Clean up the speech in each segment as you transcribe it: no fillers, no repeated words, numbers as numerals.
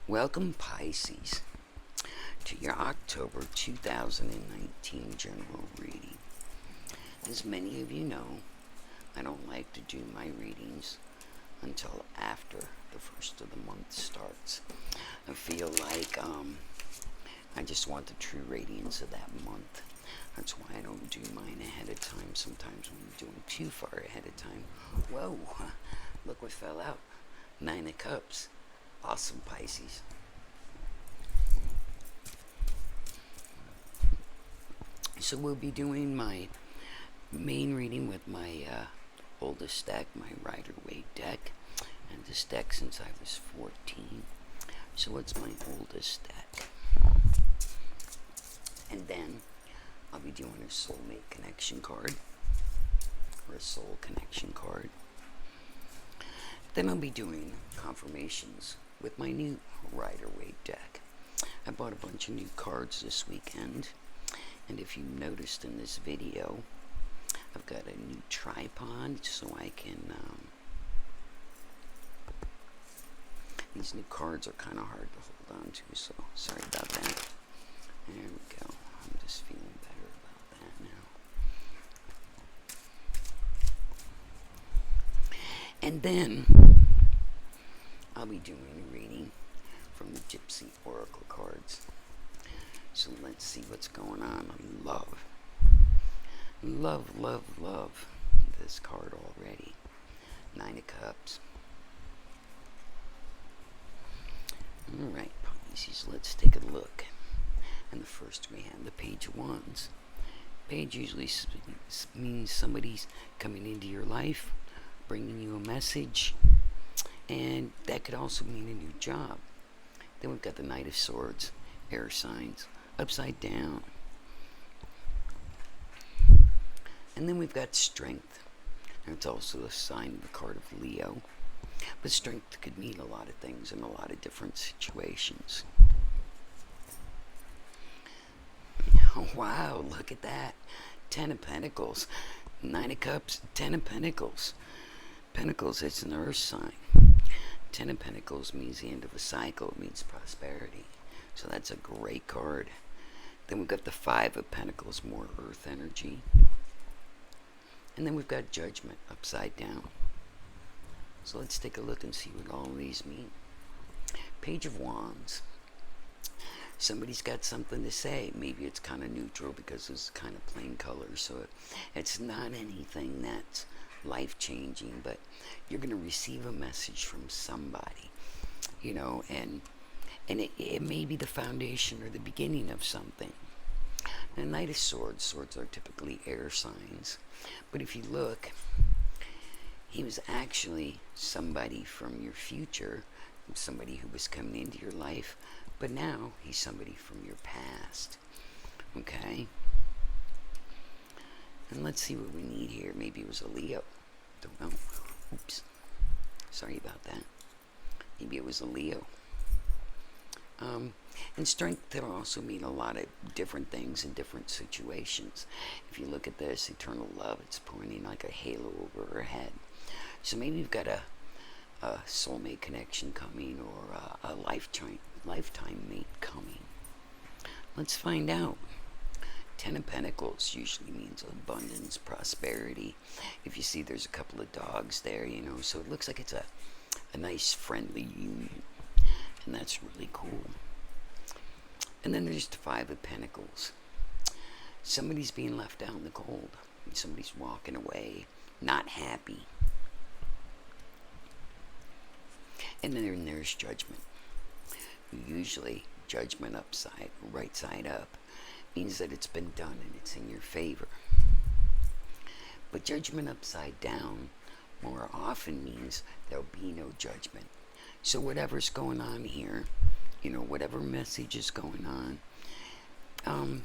Welcome, Pisces, to your October 2019 general reading. As many of you know, I don't like to do my readings until after the first of the month starts. I feel like I just want the true radiance of that month. That's why I don't do mine ahead of time. Sometimes when you do them too far ahead of time, whoa, look what fell out. 9 of Cups. Awesome, Pisces. So we'll be doing my main reading with my oldest deck, my Rider-Waite deck. And this deck since I was 14. So what's my oldest deck? And then I'll be doing a soulmate connection card, or a soul connection card. Then I'll be doing confirmations with my new Rider-Waite deck. I bought a bunch of new cards this weekend, and if you noticed in this video, I've got a new tripod so I can, these new cards are kind of hard to hold on to, so sorry about that. There we go. I'm just feeling better about that now. And then I'll be doing a reading from the Gypsy Oracle cards. So let's see what's going on. I love this card already. 9 of Cups. Alright, Pisces, let's take a look. And the first we have the Page of Wands. Page usually means somebody's coming into your life, bringing you a message, and that could also mean a new job. Then we've got the Knight of Swords, air signs, upside down. And then we've got Strength. And it's also a sign of the card of Leo. But strength could mean a lot of things in a lot of different situations. Oh, wow, look at that. 10 of Pentacles. 9 of Cups, 10 of Pentacles. Pentacles, it's an earth sign. 10 of Pentacles means the end of a cycle. It means prosperity. So that's a great card. Then we've got the 5 of Pentacles, more earth energy. And then we've got Judgment, upside down. So let's take a look and see what all these mean. Page of Wands. Somebody's got something to say. Maybe it's kind of neutral because it's kind of plain colors. So it's not anything that's life-changing, but you're going to receive a message from somebody, you know, and it may be the foundation or the beginning of something. The Knight of Swords. Swords are typically air signs. But if you look, he was actually somebody from your future, somebody who was coming into your life, but now he's somebody from your past. Okay? And let's see what we need here. Maybe it was a Leo. Don't know. Oops. Sorry about that. Maybe it was a Leo. And strength can also mean a lot of different things in different situations. If you look at this, eternal love, it's pointing like a halo over her head. So maybe you've got a soulmate connection coming, or a lifetime mate coming. Let's find out. 10 of Pentacles usually means abundance, prosperity. If you see, there's a couple of dogs there, you know, so it looks like it's a nice, friendly union. And that's really cool. And then there's the 5 of Pentacles. Somebody's being left out in the cold. Somebody's walking away, not happy. And then there's Judgment. Usually, Judgment upside, right side up, means that it's been done and it's in your favor. But Judgment upside down more often means there'll be no judgment. So whatever's going on here, you know, whatever message is going on,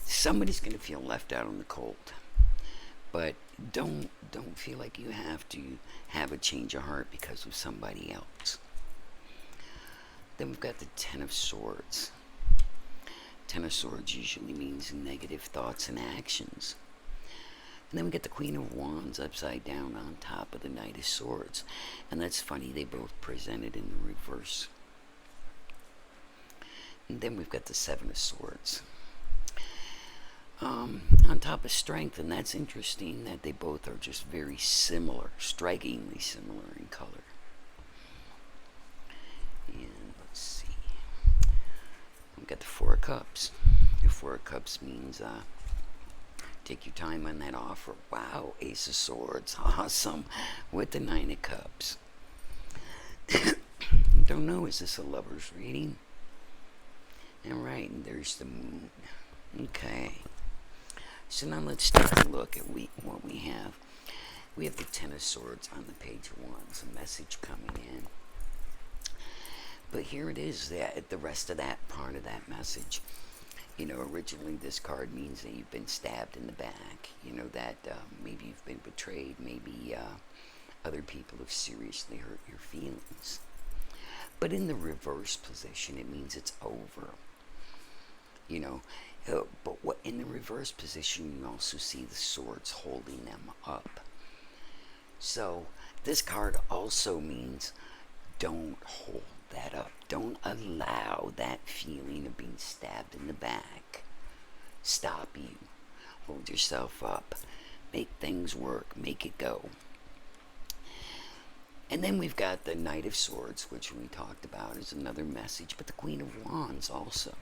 somebody's going to feel left out in the cold. But don't feel like you have to have a change of heart because of somebody else. Then we've got the 10 of Swords. 10 of Swords usually means negative thoughts and actions. And then we get the Queen of Wands upside down on top of the Knight of Swords. And that's funny, they both presented in the reverse And then we've got the Seven of Swords. On top of Strength, and that's interesting that they both are just very similar, strikingly similar in color. And let's see. We've got the Four of Cups. The Four of Cups means take your time on that offer. Wow, Ace of Swords, awesome. With the Nine of Cups. Don't know, is this a lover's reading? Alright, and there's the Moon. Okay. So now let's take a look at what we have. We have the Ten of Swords on the page of Wands, a message coming in. But here it is, the rest of that part of that message. You know, originally this card means that you've been stabbed in the back. You know, that maybe you've been betrayed. Maybe other people have seriously hurt your feelings. But in the reverse position, it means it's over. You know, but what in the reverse position, you also see the swords holding them up. So this card also means don't hold that up. Don't allow that feeling of being stabbed in the back stop you. Hold yourself up. Make things work. Make it go. And then we've got the Knight of Swords, which we talked about is another message, but the Queen of Wands also.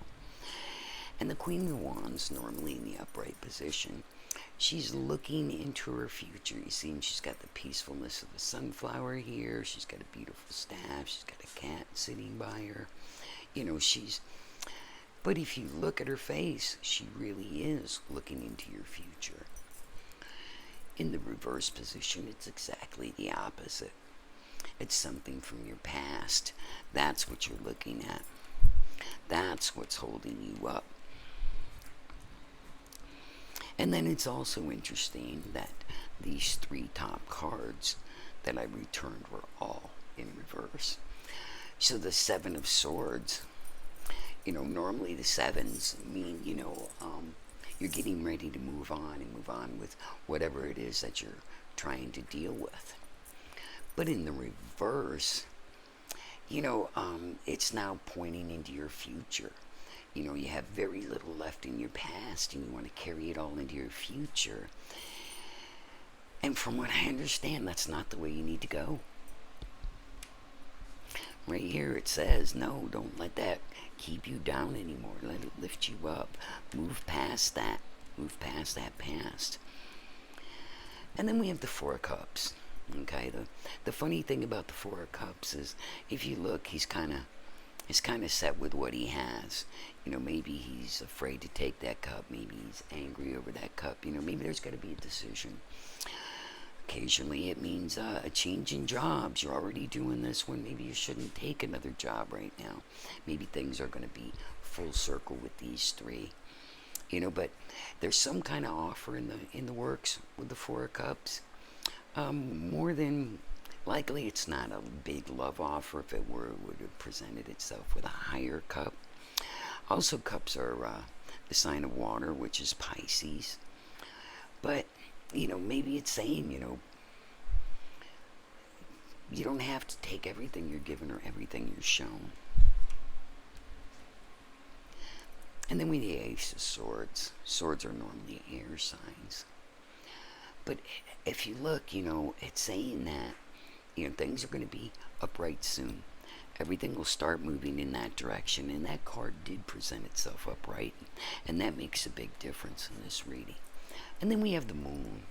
And the Queen of Wands, normally in the upright position, she's looking into her future. You see, she's got the peacefulness of the sunflower here. She's got a beautiful staff. She's got a cat sitting by her. You know, but if you look at her face, she really is looking into your future. In the reverse position, it's exactly the opposite. It's something from your past. That's what you're looking at. That's what's holding you up. And then it's also interesting that these three top cards that I returned were all in reverse. So the Seven of Swords, you know, normally the sevens mean, you know, you're getting ready to move on with whatever it is that you're trying to deal with. But in the reverse, you know, it's now pointing into your future. You know, you have very little left in your past and you want to carry it all into your future. And from what I understand, that's not the way you need to go. Right here it says, no, don't let that keep you down anymore. Let it lift you up. Move past that. Move past that past. And then we have the Four of Cups. Okay, the funny thing about the Four of Cups is, if you look, he's kind of set with what he has. You know, maybe he's afraid to take that cup. Maybe he's angry over that cup. You know, maybe there's got to be a decision. Occasionally it means a change in jobs. You're already doing this one. Maybe you shouldn't take another job right now. Maybe things are going to be full circle with these three. You know, but there's some kind of offer in the works with the Four of Cups. More than likely, it's not a big love offer. If it were, it would have presented itself with a higher cup. Also, cups are the sign of water, which is Pisces. But, you know, maybe it's saying, you know, you don't have to take everything you're given or everything you're shown. And then we have the Ace of Swords. Swords are normally air signs. But if you look, you know, it's saying that, you know, things are going to be upright soon. Everything will start moving in that direction. And that card did present itself upright. And that makes a big difference in this reading. And then we have the Moon.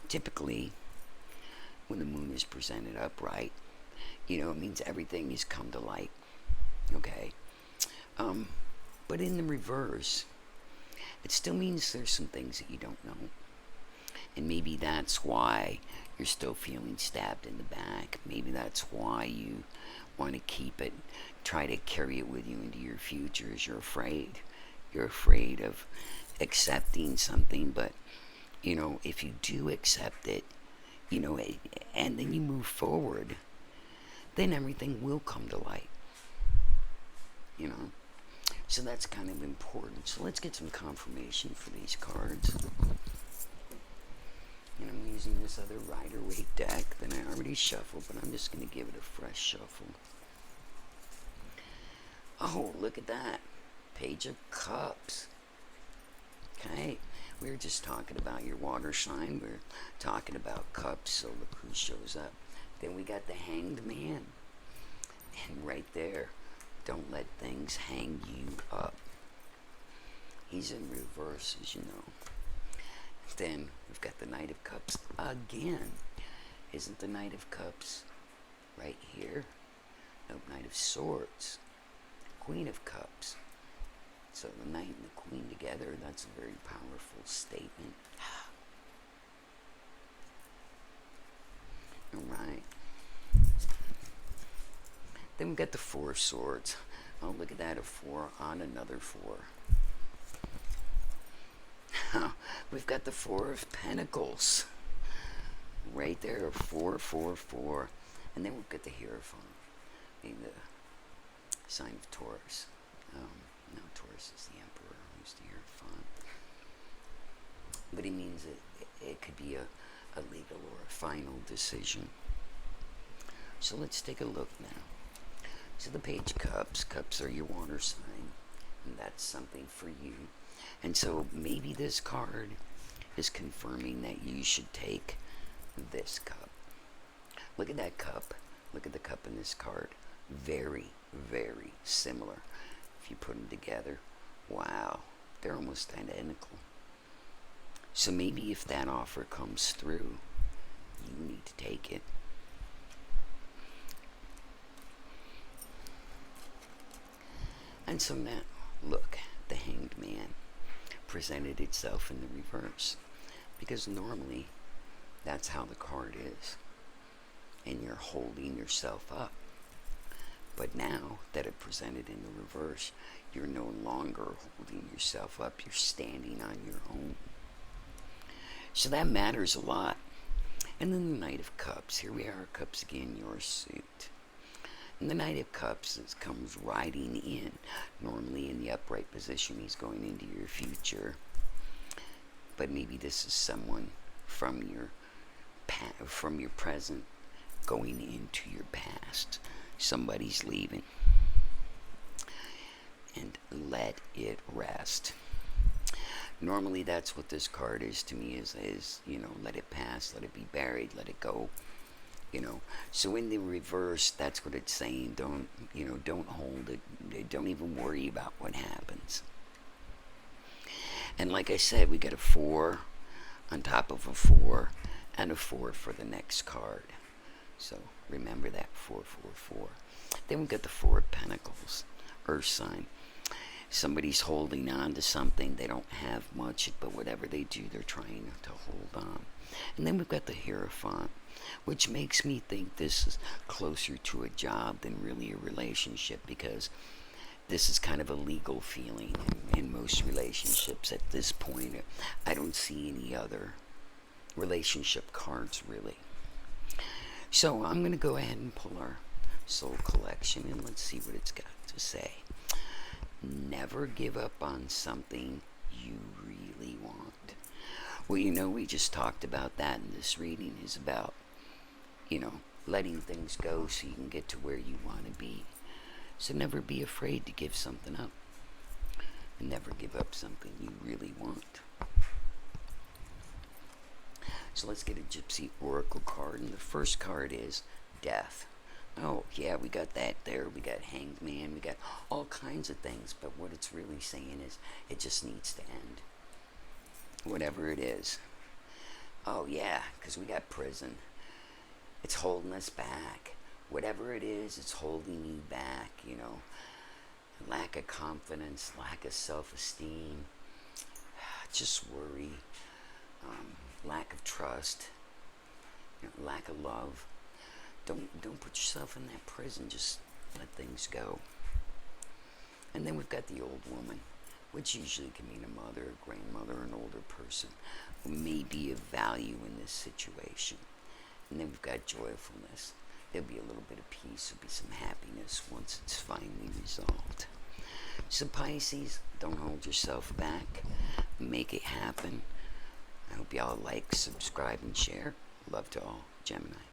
Typically, when the Moon is presented upright, you know, it means everything has come to light. Okay? But in the reverse, it still means there's some things that you don't know. And maybe that's why you're still feeling stabbed in the back. Maybe that's why you want to keep it, try to carry it with you into your future, is you're afraid. You're afraid of accepting something, but, you know, if you do accept it, you know, and then you move forward, then everything will come to light. You know? So that's kind of important. So let's get some confirmation for these cards. And I'm using this other Rider-Waite deck that I already shuffled, but I'm just going to give it a fresh shuffle. Oh, look at that. Page of Cups. Okay. We were just talking about your water sign. We were talking about cups, so look who shows up. Then we got the Hanged Man. And right there, don't let things hang you up. He's in reverse, as you know. Then we've got the Knight of Cups again. Isn't the Knight of Cups right here? No, Knight of Swords. Queen of Cups. So the Knight and the Queen together, that's a very powerful statement. Alright. Then we got the Four of Swords. Oh, look at that, a 4 on another 4. We've got the Four of Pentacles. Right there, 4, 4, 4. And then we've got the Hierophant, being the sign of Taurus. No, Taurus is the Emperor, who's the Hierophant. But he means it could be a legal or a final decision. So let's take a look now. So the Page of Cups. Cups are your water sign. And that's something for you. And so maybe this card is confirming that you should take this cup. Look at that cup. Look at the cup in this card. Very, very similar. If you put them together, wow, they're almost identical. So maybe if that offer comes through, you need to take it. And so now, look, the Hanged Man presented itself in the reverse, because normally that's how the card is, and you're holding yourself up. But now that it presented in the reverse, you're no longer holding yourself up, you're standing on your own. So that matters a lot. And then the Knight of Cups. Here we are, Cups again, your suit. And the Knight of Cups comes riding in. Normally in the upright position, he's going into your future. But maybe this is someone from your present going into your past. Somebody's leaving. And let it rest. Normally that's what this card is to me, is you know, let it pass, let it be buried, let it go. You know, so in the reverse, that's what it's saying. Don't hold it. Don't even worry about what happens. And like I said, we got a 4 on top of a 4 and a 4 for the next card. So remember that, 4, 4, 4. Then we got the 4 of Pentacles, Earth sign. Somebody's holding on to something. They don't have much, but whatever they do, they're trying to hold on. And then we've got the Hierophant, which makes me think this is closer to a job than really a relationship, because this is kind of a legal feeling in most relationships at this point. I don't see any other relationship cards really. So I'm going to go ahead and pull our soul collection and let's see what it's got to say. Never give up on something you really want. Well, you know, we just talked about that, and this reading is about, you know, letting things go so you can get to where you want to be. So never be afraid to give something up. And never give up something you really want. So let's get a Gypsy Oracle card, and the first card is Death. Oh, yeah, we got that there. We got Hanged Man. We got all kinds of things. But what it's really saying is it just needs to end. Whatever it is. Oh, yeah, because we got prison. It's holding us back. Whatever it is, it's holding you back, you know. Lack of confidence, lack of self-esteem, just worry, lack of trust, you know, lack of love. Don't put yourself in that prison. Just let things go. And then we've got the Old Woman, which usually can mean a mother, a grandmother, an older person who may be of value in this situation. And then we've got Joyfulness. There'll be a little bit of peace. There'll be some happiness once it's finally resolved. So Pisces, don't hold yourself back. Make it happen. I hope y'all like, subscribe, and share. Love to all. Gemini.